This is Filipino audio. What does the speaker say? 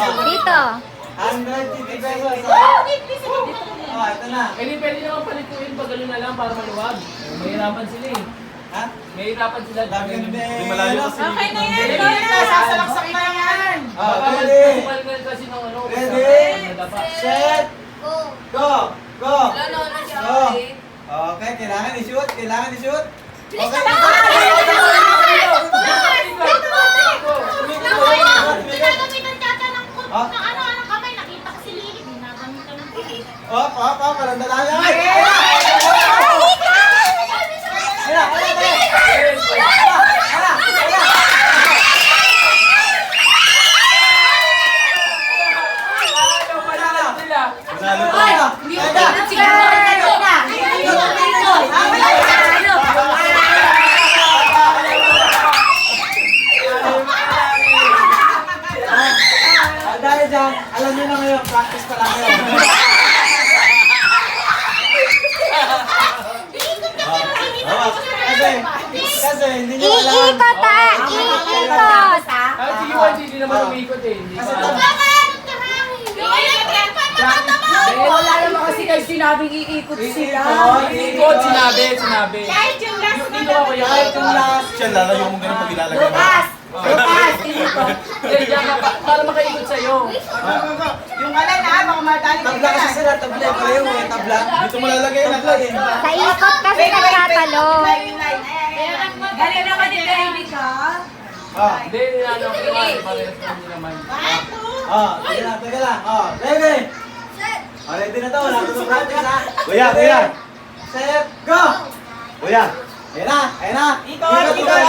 Dito. 150 pesos. Ito na. Pwede naman palikuin pag gano'n na lang para maluwag. Mahirapan sila eh. Ha? Mahirapan sila. Hindi malayo kasi. Okay na yan, sasalaksak na yan. Baka Ready? magpapalitan kasi ng ano. Ready? Madapa. Set. Go. Go. Go. Lolo na siya. Go. Okay, kailangan i-shoot. Kailangan i-shoot. Bilis Okay. na ba? Ginagamitan tata ng ano kamay. Nakita ko si Lily. Ginagamitan ng tilit. Op. Parang dalaga. Ay! Hindi ko tingnan siguro. Dahil dyan, alam niyo na ngayon, practice pa lang yun. Kasi hindi niyo alam. Iikot ah! Iikot! Sige, hindi naman umikot eh. Hindi Kasi pa. Wala naman kasi kayo sinabing iikot sila. Ikot, sinabi. Kahit yung last na Dito ako kahit yan. yung last. Siya, lalayo mo ganun pag ilalagay mo. Lucas! Lucas! Iikot. Hindi, diyan ka para makaikot sa'yo. Yung kalan ha, mga madali Tabla kasi sila, tabla. Pareho eh, tabla. Dito mo lalagay na. Tabla eh. Sa ikot kasi nagtatalo. Galing naman ni baby ka. Hindi, ano, parehas lang naman. Teka lang. Ready? Ready na to, wala ko sa practice ha. Kuya. Set, go! Kuya, ayan na. Ikot! Ikot.